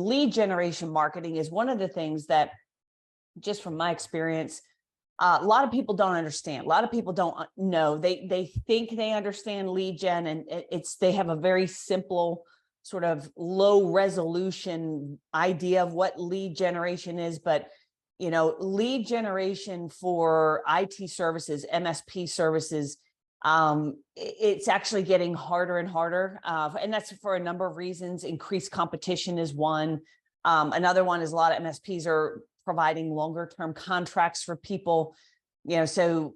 lead generation marketing is one of the things that, just from my experience, a lot of people don't understand. A lot of people don't know. They think they understand lead gen, and they have a very simple, sort of low resolution idea of what lead generation is. But lead generation for IT services, MSP services, it's actually getting harder and harder, and that's for a number of reasons. Increased competition is one. Another one is a lot of MSPs are providing longer term contracts for people, so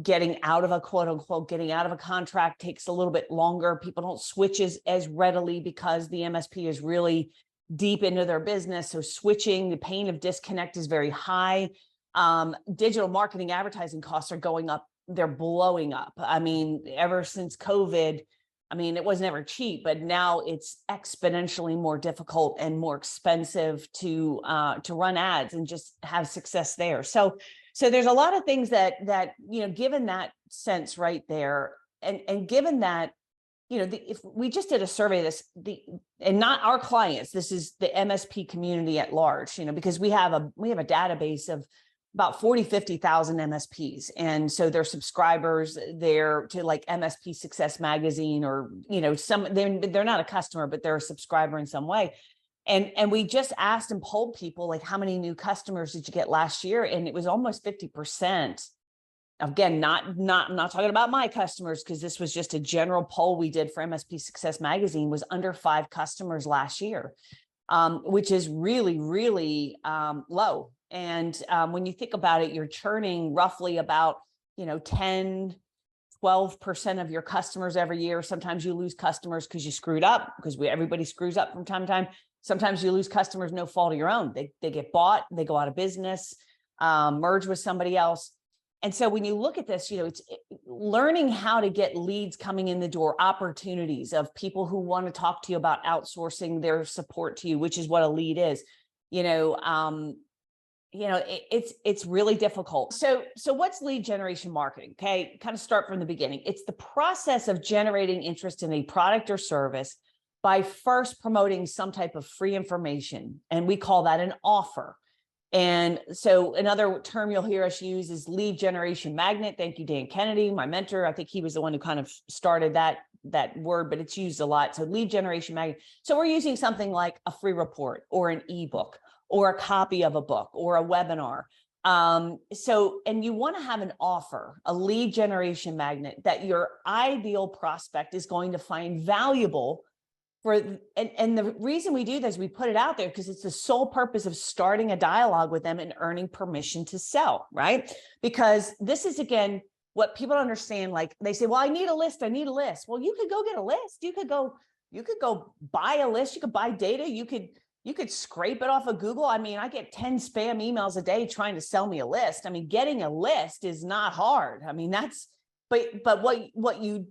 getting out of a quote unquote, getting out of a contract takes a little bit longer. People don't switch as readily because the MSP is really deep into their business. So switching, the pain of disconnect is very high. Digital marketing advertising costs are going up. They're blowing up. I mean, ever since COVID, it was never cheap, but now it's exponentially more difficult and more expensive to run ads and just have success there. So there's a lot of things that given that sense right there, and given that, if we just did a survey, and not our clients, this is the MSP community at large, because we have a database of about 50,000 MSPs. And so they're subscribers there to like MSP Success Magazine, or, they're not a customer, but they're a subscriber in some way. And we just asked and polled people, like, how many new customers did you get last year? And it was almost 50%. Again, I'm not talking about my customers, because this was just a general poll we did for MSP Success Magazine, was under 5 customers last year, which is really, really low. And when you think about it, you're churning roughly about 10, 12% of your customers every year. Sometimes you lose customers because you screwed up, because everybody screws up from time to time. Sometimes you lose customers, no fault of your own. They get bought, they go out of business, merge with somebody else. And so when you look at this, it's learning how to get leads coming in the door, opportunities of people who want to talk to you about outsourcing their support to you, which is what a lead is. It's really difficult. So what's lead generation marketing? Okay, kind of start from the beginning. It's the process of generating interest in a product or service by first promoting some type of free information, and we call that an offer. And so another term you'll hear us use is lead generation magnet. Thank you, Dan Kennedy, my mentor. I think he was the one who kind of started that word, but it's used a lot. So lead generation magnet. So we're using something like a free report or an ebook or a copy of a book or a webinar. And you want to have an offer, a lead generation magnet that your ideal prospect is going to find valuable. And the reason we do this, we put it out there because it's the sole purpose of starting a dialogue with them and earning permission to sell, right? Because this is, again, what people don't understand. Like, they say, well, I need a list. Well, you could go get a list. You could go buy a list. You could buy data. You could scrape it off of Google. I get 10 spam emails a day trying to sell me a list. Getting a list is not hard. But what you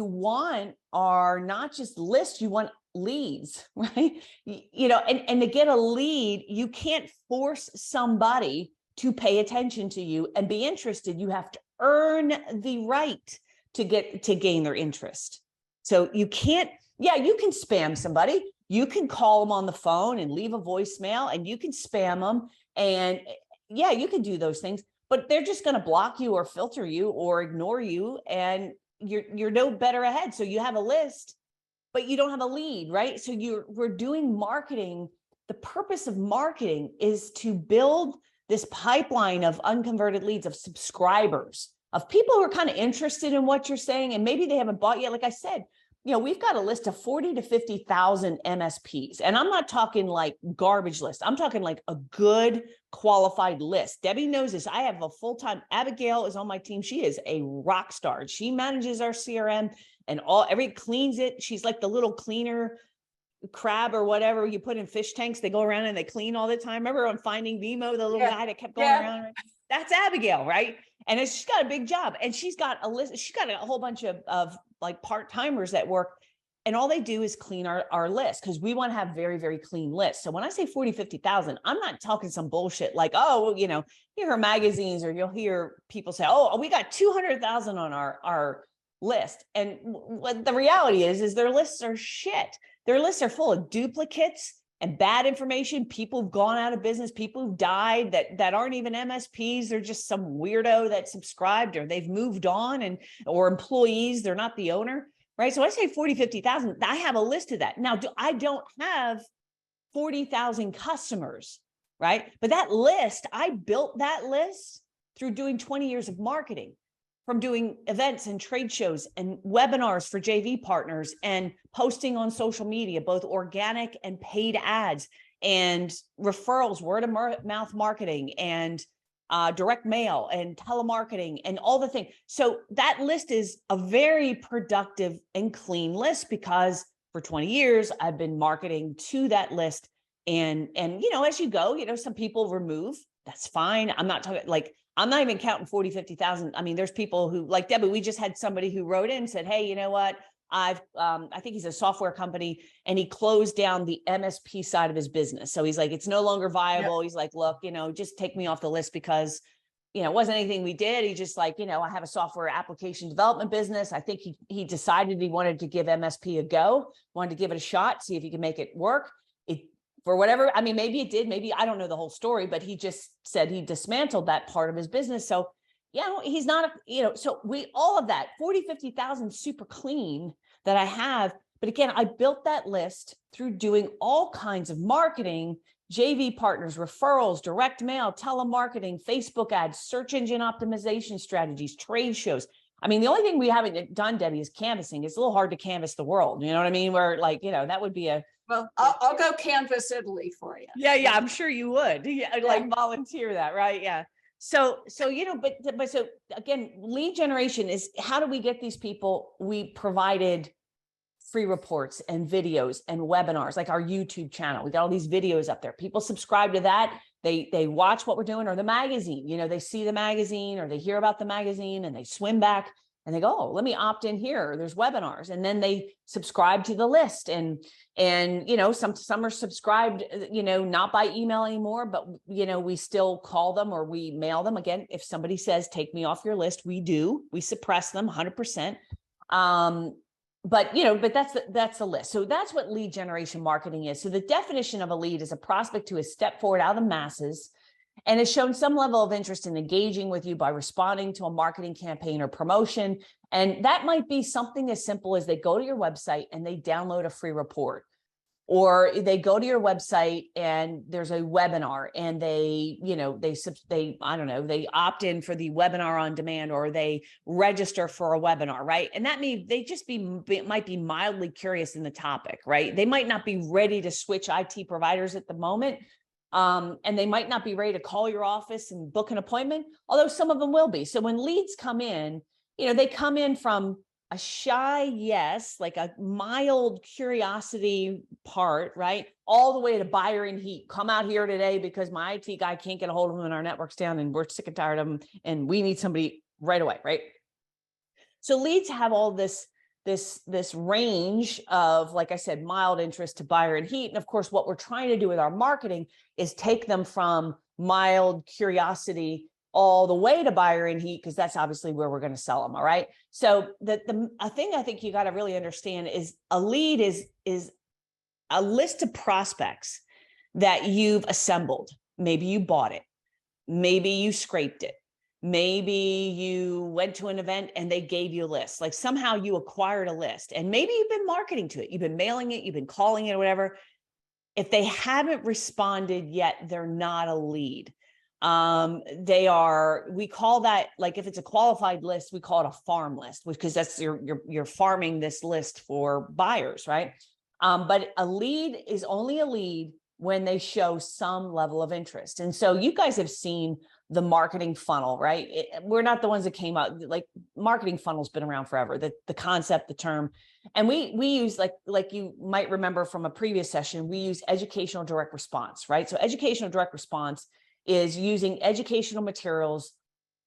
want are not just lists, you want leads, right? And to get a lead, you can't force somebody to pay attention to you and be interested. You have to earn the right to gain their interest. So you can't, you can spam somebody. You can call them on the phone and leave a voicemail, and you can spam them. And you can do those things, but they're just going to block you or filter you or ignore you, and you're no better ahead. So you have a list, but you don't have a lead, right? So we're doing marketing. The purpose of marketing is to build this pipeline of unconverted leads, of subscribers, of people who are kind of interested in what you're saying, and maybe they haven't bought yet. Like I said, we've got a list of 40 to 50,000 MSPs, and I'm not talking like garbage list. I'm talking like a good qualified list. Debbie knows this. I have a full-time, Abigail is on my team. She is a rock star. She manages our CRM and cleans it. She's like the little cleaner crab or whatever you put in fish tanks. They go around and they clean all the time. Remember on Finding Nemo, the little guy that kept going around? Right? That's Abigail, right? And she's got a big job, and she's got a list. She's got a whole bunch of like part-timers that work, and all they do is clean our list, because we want to have very, very clean lists. So when I say 40, 50,000, I'm not talking some bullshit like, you hear magazines, or you'll hear people say, oh, we got 200,000 on our list. And what the reality is their lists are shit. Their lists are full of duplicates. and bad information, people who've gone out of business, people who've died that aren't even MSPs. They're just some weirdo that subscribed, or they've moved on, or employees, they're not the owner, right? So I say 40, 50,000, I have a list of that. Now, I don't have 40,000 customers, right? But that list, I built that list through doing 20 years of marketing, from doing events and trade shows and webinars for JV partners and posting on social media, both organic and paid ads and referrals, word of mouth marketing, and direct mail and telemarketing and all the things. So that list is a very productive and clean list, because for 20 years, I've been marketing to that list. And as you go, some people remove, that's fine. I'm not talking I'm not even counting 40, 50,000. I mean, there's people who, like Debbie, we just had somebody who wrote in and said, hey, you know what? I think he's a software company, and he closed down the MSP side of his business. So he's like, it's no longer viable. Yep. He's like, look, just take me off the list, because, it wasn't anything we did. He just like, I have a software application development business. I think he decided he wanted to give MSP a go, wanted to give it a shot, see if he could make it work. For whatever, I mean, maybe it did, maybe I don't know the whole story, but he just said he dismantled that part of his business. So, he's not, so all of that 40, 50,000 super clean that I have. But again, I built that list through doing all kinds of marketing, JV partners, referrals, direct mail, telemarketing, Facebook ads, search engine optimization strategies, trade shows. I mean, the only thing we haven't done, Debbie, is canvassing. It's a little hard to canvass the world. You know what I mean? Where that would be well, I'll go canvas Italy for you. Yeah, I'm sure you would. Yeah, like volunteer that, right? Yeah. So but so again, lead generation is, how do we get these people? We provided free reports and videos and webinars, like our YouTube channel. We got all these videos up there. People subscribe to that. They watch what we're doing, or the magazine. They see the magazine, or they hear about the magazine, and they swim back and they go, oh, let me opt in here. There's webinars, and then they subscribe to the list. And some are subscribed, not by email anymore, but we still call them or we mail them. Again, if somebody says, take me off your list, we suppress them 100%. But that's the list. So that's what lead generation marketing is. So the definition of a lead is a prospect who has stepped forward out of the masses and has shown some level of interest in engaging with you by responding to a marketing campaign or promotion. And that might be something as simple as they go to your website and they download a free report, or they go to your website and there's a webinar and they they opt in for the webinar on demand, or they register for a webinar, right? And that means they just might be mildly curious in the topic, right? They might not be ready to switch IT providers at the moment. And they might not be ready to call your office and book an appointment, although some of them will be. So when leads come in, they come in from a shy yes, like a mild curiosity part, right? All the way to buyer in heat. Come out here today because my IT guy can't get a hold of him and our network's down and we're sick and tired of him and we need somebody right away, right? So leads have all this range of, like I said, mild interest to buyer in heat. And of course, what we're trying to do with our marketing is take them from mild curiosity all the way to buyer in heat, because that's obviously where we're going to sell them. All right. So a thing I think you got to really understand is a lead is a list of prospects that you've assembled. Maybe you bought it. Maybe you scraped it. Maybe you went to an event and they gave you a list. Like somehow you acquired a list, and maybe you've been marketing to it. You've been mailing it, you've been calling it, or whatever. If they haven't responded yet, they're not a lead. We call that, like, if it's a qualified list, we call it a farm list, because that's you're farming this list for buyers, right? But a lead is only a lead when they show some level of interest. And so you guys have seen the marketing funnel, right? We're not the ones that came out, like marketing funnel's been around forever, the concept, the term. And we use, like you might remember from a previous session, we use educational direct response, right? So educational direct response is using educational materials,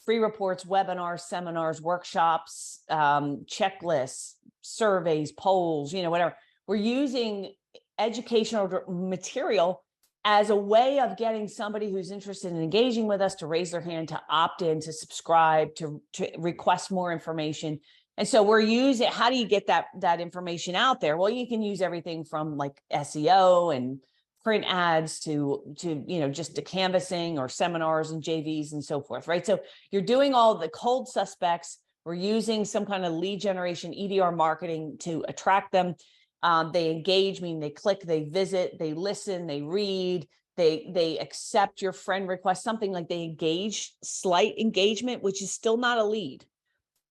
free reports, webinars, seminars, workshops, checklists, surveys, polls, whatever. We're using educational material as a way of getting somebody who's interested in engaging with us to raise their hand, to opt in, to subscribe, to request more information. And so we're using, how do you get that information out there? Well, you can use everything from like SEO and print ads to, just to canvassing or seminars and JVs and so forth, right? So you're doing all the cold suspects. We're using some kind of lead generation, EDR marketing to attract them. They engage, meaning they click, they visit, they listen, they read, they accept your friend request, something like they engage, slight engagement, which is still not a lead.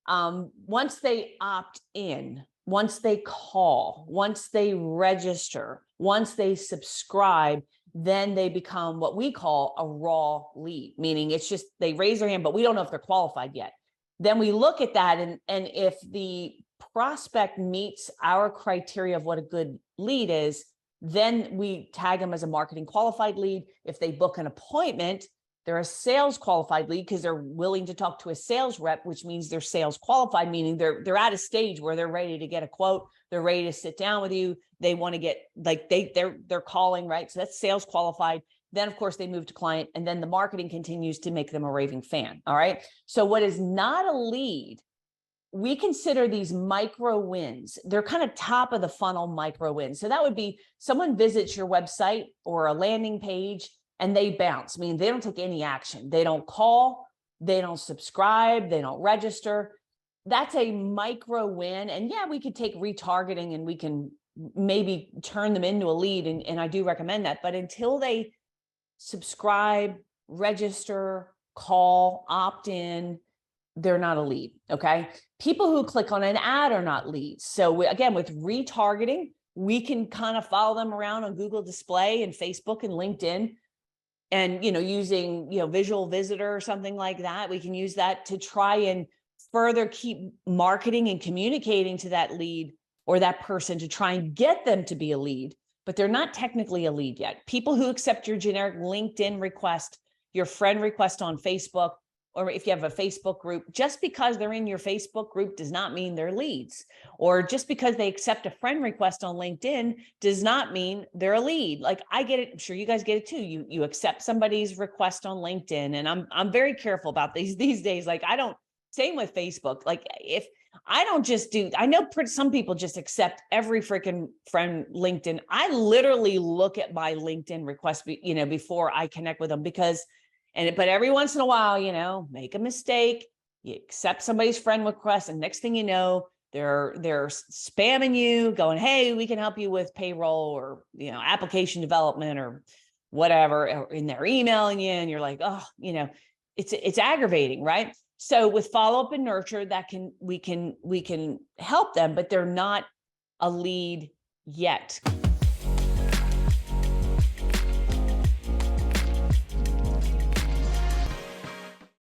Once they opt in, once they call, once they register, once they subscribe, then they become what we call a raw lead, meaning it's just they raise their hand, but we don't know if they're qualified yet. Then we look at that, and if the prospect meets our criteria of what a good lead is, then we tag them as a marketing qualified lead. If they book an appointment, they're a sales qualified lead because they're willing to talk to a sales rep, which means they're sales qualified, meaning they're at a stage where they're ready to get a quote. They're ready to sit down with you. They want to get, like, they're calling, right? So that's sales qualified. Then, of course, they move to client, and then the marketing continues to make them a raving fan. All right. So what is not a lead, we consider these micro wins. They're kind of top of the funnel micro wins. So that would be someone visits your website or a landing page and they bounce. I mean, they don't take any action. They don't call, they don't subscribe, they don't register. That's a micro win. And yeah, we could take retargeting and we can maybe turn them into a lead. And I do recommend that. But until they subscribe, register, call, opt in, they're not a lead. Okay. People who click on an ad are not leads. So again, with retargeting, we can kind of follow them around on Google Display and Facebook and LinkedIn. And, using, visual visitor or something like that, we can use that to try and further keep marketing and communicating to that lead or that person to try and get them to be a lead, but they're not technically a lead yet. People who accept your generic LinkedIn request, your friend request on Facebook, or if you have a Facebook group, just because they're in your Facebook group does not mean they're leads. Or just because they accept a friend request on LinkedIn does not mean they're a lead. Like, I get it. I'm sure you guys get it too. You accept somebody's request on LinkedIn, and I'm very careful about these days. Like, same with Facebook. Like, if I don't just I know some people just accept every freaking friend LinkedIn. I literally look at my LinkedIn request, before I connect with them, but every once in a while, make a mistake, you accept somebody's friend request, and next thing you know, they're spamming you, going, hey, we can help you with payroll or, application development or whatever, and they're emailing you, and you're like, oh, it's aggravating, right? So with follow-up and nurture, we can help them, but they're not a lead yet.